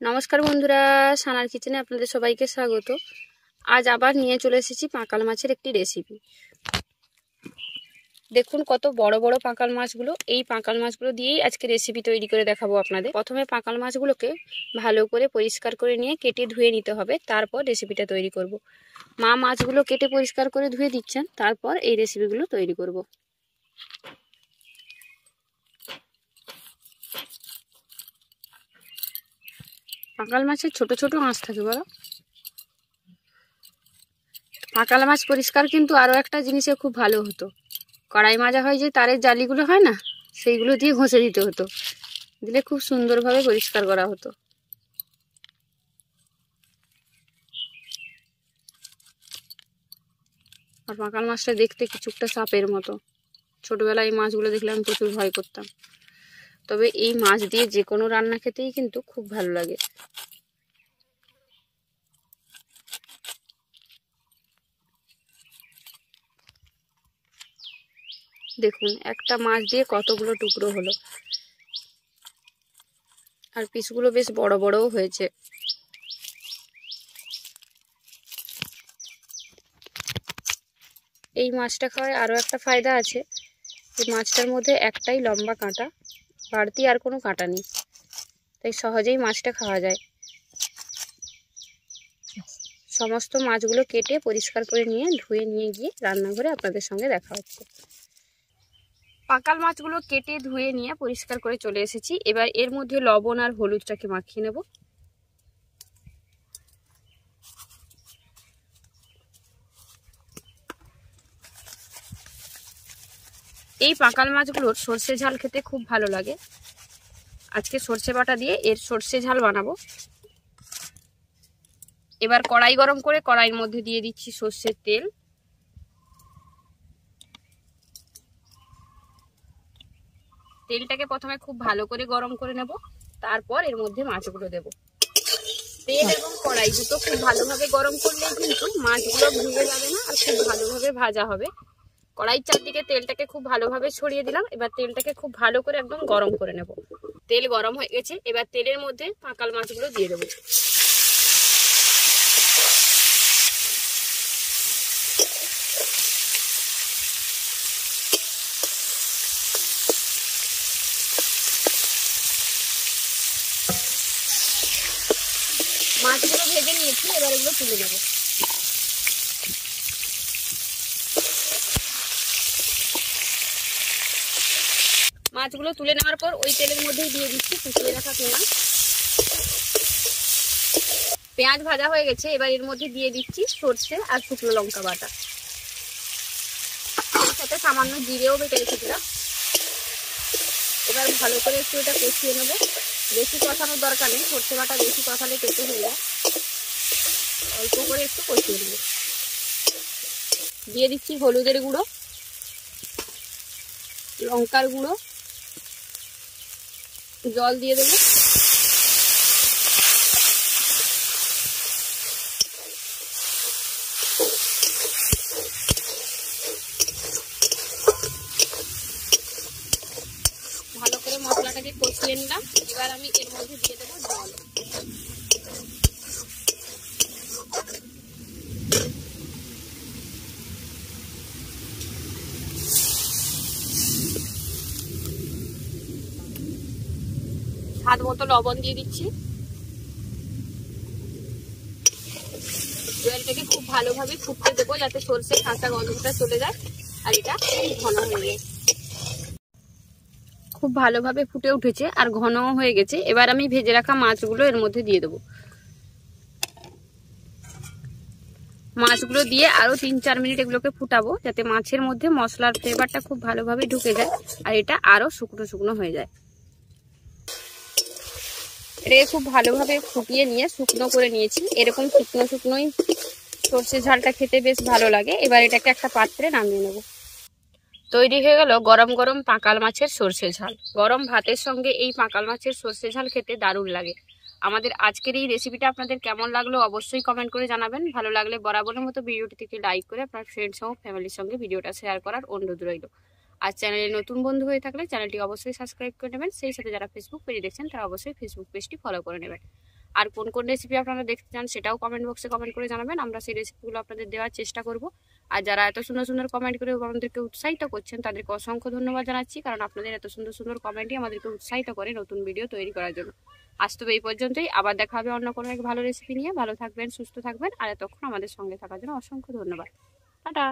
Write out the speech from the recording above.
নমস্কার বন্ধুরা, সানার কিচেনে আপনাদের সবাইকে স্বাগত। আজ আবার নিয়ে চলে এসেছি পাঁকাল মাছের একটি রেসিপি। দেখুন কত বড় বড় পাঁকাল মাছগুলো। এই পাঁকাল মাছগুলো দিয়েই আজকে রেসিপি তৈরি করে দেখাবো আপনাদের। প্রথমে পাঁকাল মাছগুলোকে ভালো করে পরিষ্কার করে নিয়ে কেটে ধুয়ে নিতে হবে, তারপর রেসিপিটা তৈরি করব। মা মাছগুলো কেটে পরিষ্কার করে ধুয়ে দিচ্ছেন, তারপর এই রেসিপিগুলো তৈরি করব। পাঁকাল মাছের ছোট ছোট আঁশ থাকে বড়। পাঁকাল মাছ পরিষ্কার কিন্তু আরও একটা জিনিসে খুব ভালো হতো। কড়াই মাজা হয় যে তারের জালিগুলো হয় না, সেইগুলো দিয়ে ঘষে দিতে হতো, দিলে খুব সুন্দরভাবে পরিষ্কার করা হতো। আর পাঁকাল মাছটা দেখতে কিছুটা সাপের মতো। ছোটবেলায় এই মাছগুলো দেখলে আমি প্রচুর ভয় করতাম। তবে এই মাছ দিয়ে যে কোনো রান্না খেতেই কিন্তু খুব ভালো লাগে। দেখুন একটা মাছ দিয়ে কতগুলো টুকরো হলো, আর পিসগুলো বেশ বড় বড়ও হয়েছে। এই মাছটা খাওয়ায় আরও একটা ফায়দা আছে, এই মাছটার মধ্যে একটাই লম্বা কাঁটা, বাড়তি আর কোনো কাঁটা নেই, তাই সহজেই মাছটা খাওয়া যায়। সমস্ত মাছগুলো কেটে পরিষ্কার করে নিয়ে ধুয়ে নিয়ে গিয়ে রান্নাঘরে আপনাদের সঙ্গে দেখা হচ্ছে। পাঁকাল মাছগুলো কেটে ধুয়ে নিয়ে পরিষ্কার করে চলে এসেছি। এবার এর মধ্যে লবণ আর হলুদটাকে মাখিয়ে নেব। এই পাঁকাল মাছগুলোর সর্ষে ঝাল খেতে খুব ভালো লাগে। আজকে সর্ষে বাটা দিয়ে এর সর্ষে ঝাল বানাবো। এবার কড়াই গরম করে কড়াইয়ের মধ্যে দিয়ে দিচ্ছি সর্ষের তেল। তেলটাকে প্রথমে খুব ভালো করে গরম করে নেব, তারপর এর মধ্যে মাছগুলো দেব। তেল এবং কড়াই দুটো খুব ভালোভাবে গরম করলে কিন্তু মাছগুলো ভেঙে যাবে না, আর খুব ভালোভাবে ভাজা হবে। কড়াইয়ের চারদিকে তেলটাকে খুব ভালোভাবে ছড়িয়ে দিলাম। এবার তেলটাকে খুব ভালো করে একদম গরম করে নেব। তেল গরম হয়ে গেছে, এবার তেলের মধ্যে পাঁকাল মাছগুলো দিয়ে দেবো। মাছগুলো ভেজে নিয়েছি, এবার এগুলো তুলে নেব। মাছগুলো তুলে নেওয়ার পর ওই তেলের মধ্যেই দিয়ে দিচ্ছি কুচিয়ে রাখা পেঁয়াজ। পেঁয়াজ ভাজা হয়ে গেছে, এবার এর মধ্যে দিয়ে দিচ্ছি সর্ষে আর শুকনো লঙ্কা বাটা, এর সাথে সামান্য জিরেও বেটে রেখেছিলাম। এবার ভালো করে একটু এটা কষিয়ে নেব। বেশি কষানোর দরকার নেই, সর্ষে বাটা বেশি কষালে কেটে হয়ে যায়। অল্প করে একটু কষিয়ে নেব। দিয়ে দিচ্ছি হলুদের গুঁড়ো, লঙ্কার গুঁড়ো, জল দিয়ে দেবো। ভালো করে মশলাটাকে কষিয়ে নিলাম। এবার আমি এর মধ্যে দিয়ে দেবো জল। স্বাদ মতো লবণ দিয়ে দিচ্ছি। জলটাকে খুব ভালোভাবে ফুটতে দেবো, যাতে সর্ষের কাঁচা গন্ধটা চলে যায় আর এটা ঘন হয়ে যায়। খুব ভালোভাবে ফুটে উঠেছে আর ঘনও হয়ে গেছে। এবার আমি ভেজে রাখা মাছগুলো এর মধ্যে দিয়ে দেবো। মাছগুলো দিয়ে আরো 3-4 মিনিট এগুলোকে ফুটাবো, যাতে মাছের মধ্যে মশলার ফ্লেভারটা খুব ভালোভাবে ঢুকে যায় আর এটা আরো শুকনো শুকনো হয়ে যায়। এটাকে খুব ভালোভাবে ফুটিয়ে নিয়ে শুকনো করে নিয়েছি। এরকম শুকনো শুকনোই সর্ষে ঝালটা খেতে বেশ ভালো লাগে। এবার এটাকে একটা পাত্রে নামিয়ে নেব। তৈরি হয়ে গেল গরম গরম পাঁকাল মাছের সর্ষে ঝাল। গরম ভাতের সঙ্গে এই পাঁকাল মাছের সর্ষে ঝাল খেতে দারুণ লাগে। আমাদের আজকের এই রেসিপিটা আপনাদের কেমন লাগলো অবশ্যই কমেন্ট করে জানাবেন। ভালো লাগলে বরাবরের মতো ভিডিওটিকে লাইক করে আপনার ফ্রেন্ডস ও ফ্যামিলির সঙ্গে ভিডিওটা শেয়ার করার অনুরোধ রইল। আর চ্যানেলে নতুন বন্ধু হয়ে থাকলে চ্যানেলটি অবশ্যই সাবস্ক্রাইব করে নেবেন। সেই সাথে যারা ফেসবুক পেজে দেখছেন তারা অবশ্যই ফেসবুক পেজটি ফলো করে নেবেন। আর কোন কোন রেসিপি আপনারা দেখতে চান সেটাও কমেন্ট বক্সে কমেন্ট করে জানাবেন, আমরা সেই রেসিপিগুলো আপনাদের দেওয়ার চেষ্টা করব। আর যারা এত সুন্দর সুন্দর কমেন্ট করে আমাদেরকে উৎসাহিত করছেন তাদেরকে অসংখ্য ধন্যবাদ জানাচ্ছি, কারণ আপনাদের এত সুন্দর সুন্দর কমেন্টই আমাদেরকে উৎসাহিত করে নতুন ভিডিও তৈরি করার জন্য। আজ তবে এই পর্যন্তই, আবার দেখা হবে অন্য কোনো এক ভালো রেসিপি নিয়ে। ভালো থাকবেন, সুস্থ থাকবেন, আর এতক্ষণ আমাদের সঙ্গে থাকার জন্য অসংখ্য ধন্যবাদ। টাটা।